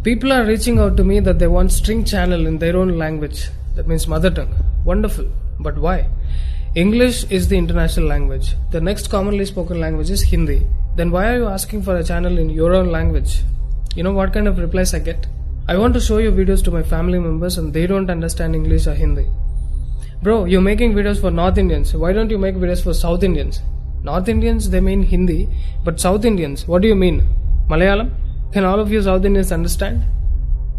People are reaching out to me that they want string channel in their own language. That means mother tongue. Wonderful. But why? English is the international language. The next commonly spoken language is Hindi. Then why are you asking for a channel in your own language? You know what kind of replies I get? I want to show your videos to my family members and they don't understand English or Hindi. Bro, you're making videos for North Indians. Why don't you make videos for South Indians? North Indians, they mean Hindi. But South Indians, what do you mean? Malayalam? Can all of you South Indians understand?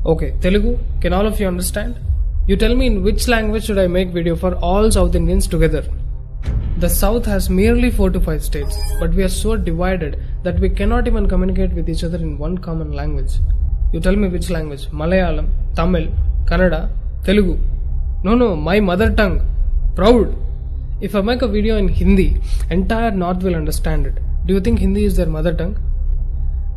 Okay, Telugu? Can all of you understand? You tell me in which language should I make video for all South Indians together? The South has merely 4 to 5 states, but we are so divided that we cannot even communicate with each other in one common language. You tell me which language? Malayalam, Tamil, Kannada, Telugu. No, my mother tongue. Proud. If I make a video in Hindi, entire North will understand it. Do you think Hindi is their mother tongue?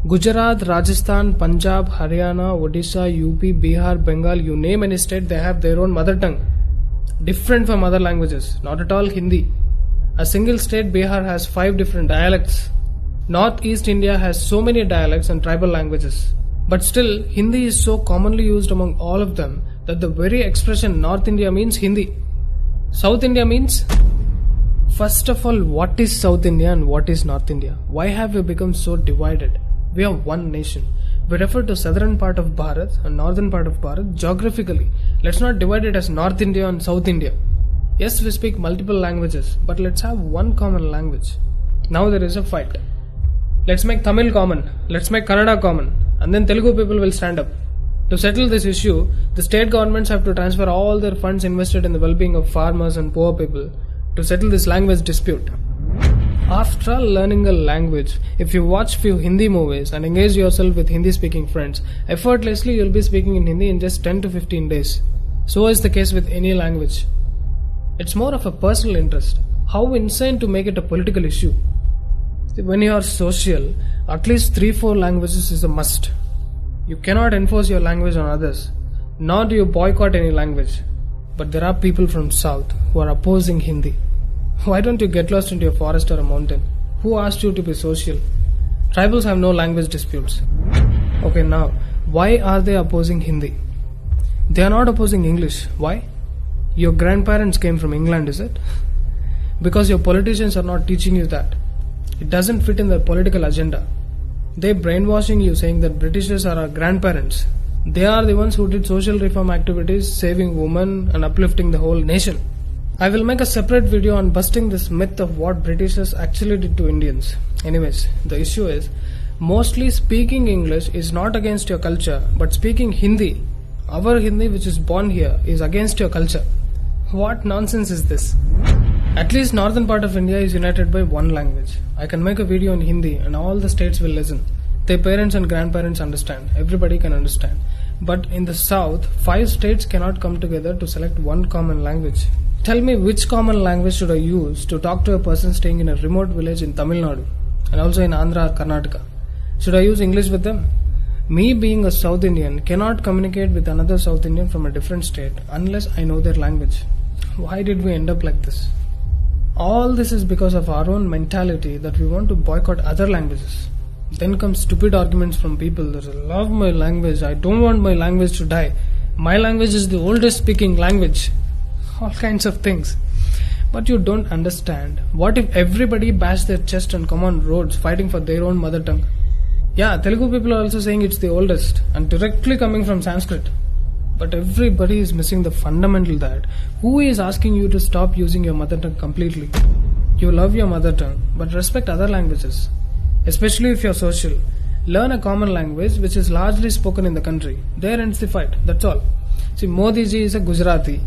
Gujarat, Rajasthan, Punjab, Haryana, Odisha, UP, Bihar, Bengal, you name any state, they have their own mother tongue. Different from other languages, not at all Hindi. A single state, Bihar, has 5 different dialects. Northeast India has so many dialects and tribal languages. But still, Hindi is so commonly used among all of them that the very expression North India means Hindi. South India means? First of all, what is South India and what is North India? Why have we become so divided? We are one nation. We refer to southern part of Bharat and northern part of Bharat geographically. Let's not divide it as North India and South India. Yes, we speak multiple languages, but let's have one common language. Now there is a fight. Let's make Tamil common. Let's make Kannada common. And then Telugu people will stand up. To settle this issue, the state governments have to transfer all their funds invested in the well-being of farmers and poor people to settle this language dispute. After learning a language, if you watch few Hindi movies and engage yourself with Hindi speaking friends, effortlessly you'll be speaking in Hindi in just 10 to 15 days. So is the case with any language. It's more of a personal interest. How insane to make it a political issue. When you are social, at least 3-4 languages is a must. You cannot enforce your language on others, nor do you boycott any language. But there are people from South who are opposing Hindi. Why don't you get lost into a forest or a mountain? Who asked you to be social? Tribals have no language disputes. Okay, now, why are they opposing Hindi? They are not opposing English. Why? Your grandparents came from England, is it? Because your politicians are not teaching you that. It doesn't fit in their political agenda. They're brainwashing you, saying that Britishers are our grandparents. They are the ones who did social reform activities, saving women and uplifting the whole nation. I will make a separate video on busting this myth of what Britishers actually did to Indians. Anyways, the issue is, mostly speaking English is not against your culture, but speaking Hindi, our Hindi which is born here, is against your culture. What nonsense is this? At least northern part of India is united by one language. I can make a video in Hindi and all the states will listen. Their parents and grandparents understand. Everybody can understand. But in the south, 5 states cannot come together to select one common language. Tell me which common language should I use to talk to a person staying in a remote village in Tamil Nadu and also in Andhra or Karnataka. Should I use English with them? Me being a South Indian cannot communicate with another South Indian from a different state unless I know their language. Why did we end up like this? All this is because of our own mentality that we want to boycott other languages. Then come stupid arguments from people that I love my language, I don't want my language to die. My language is the oldest speaking language. All kinds of things. But you don't understand. What if everybody bashed their chest and come on roads fighting for their own mother tongue? Yeah, Telugu people are also saying it's the oldest and directly coming from Sanskrit. But everybody is missing the fundamental that who is asking you to stop using your mother tongue completely? You love your mother tongue, but respect other languages. Especially if you're social. Learn a common language which is largely spoken in the country. There ends the fight, that's all. See, Modi ji is a Gujarati.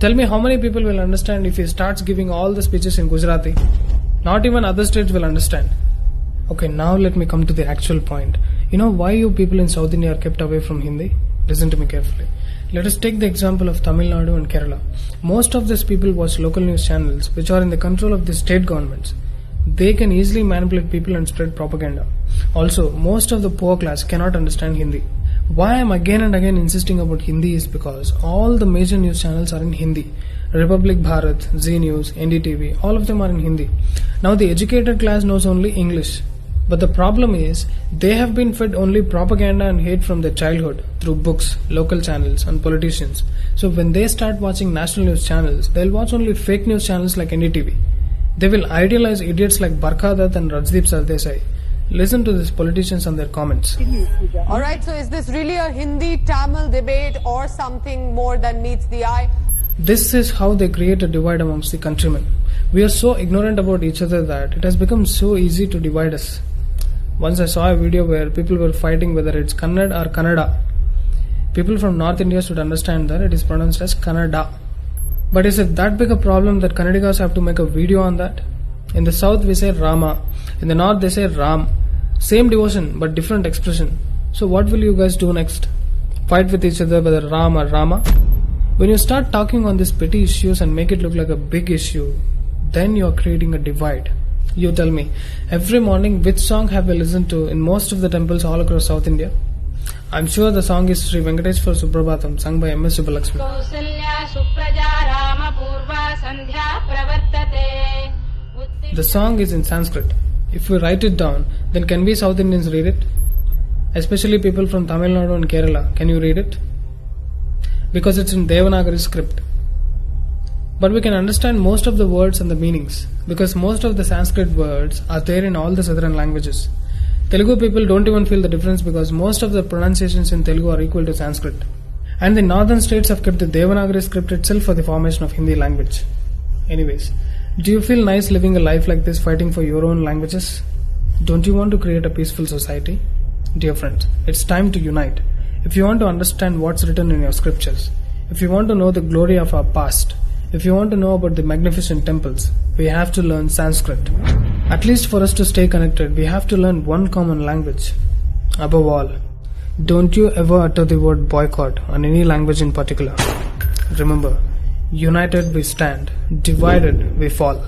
Tell me how many people will understand if he starts giving all the speeches in Gujarati? Not even other states will understand. Okay, now let me come to the actual point. You know why you people in South India are kept away from Hindi? Listen to me carefully. Let us take the example of Tamil Nadu and Kerala. Most of these people watch local news channels which are in the control of the state governments. They can easily manipulate people and spread propaganda. Also, most of the poor class cannot understand Hindi. Why I am again and again insisting about Hindi is because all the major news channels are in Hindi. Republic Bharat, Z News, NDTV, all of them are in Hindi. Now the educated class knows only English. But the problem is, they have been fed only propaganda and hate from their childhood through books, local channels, and politicians. So when they start watching national news channels, they'll watch only fake news channels like NDTV. They will idealize idiots like Barkha Dutt and Rajdeep Sardesai. Listen to these politicians and their comments. Alright, so is this really a Hindi-Tamil debate or something more than meets the eye? This is how they create a divide amongst the countrymen. We are so ignorant about each other that it has become so easy to divide us. Once I saw a video where people were fighting whether it's Kannada or Kannada. People from North India should understand that it is pronounced as Kannada. But is it that big a problem that Kannadigas have to make a video on that? In the south we say Rama, in the north they say Ram. Same devotion but different expression. So what will you guys do next? Fight with each other whether Ram or Rama? When you start talking on these petty issues and make it look like a big issue, then you are creating a divide. You tell me, every morning which song have we listened to in most of the temples all across South India? I'm sure the song is Sri Venkateshwar Suprabhatam, sung by M.S. Subbalaxmi. The song is in Sanskrit. If we write it down, then can we South Indians read it? Especially people from Tamil Nadu and Kerala, can you read it? Because it's in Devanagari script. But we can understand most of the words and the meanings, because most of the Sanskrit words are there in all the southern languages. Telugu people don't even feel the difference because most of the pronunciations in Telugu are equal to Sanskrit. And the northern states have kept the Devanagari script itself for the formation of Hindi language. Anyways, do you feel nice living a life like this, fighting for your own languages? Don't you want to create a peaceful society? Dear friends, it's time to unite. If you want to understand what's written in your scriptures, if you want to know the glory of our past, if you want to know about the magnificent temples, we have to learn Sanskrit. At least for us to stay connected, we have to learn one common language. Above all, don't you ever utter the word boycott on any language in particular. Remember, united we stand, divided we fall.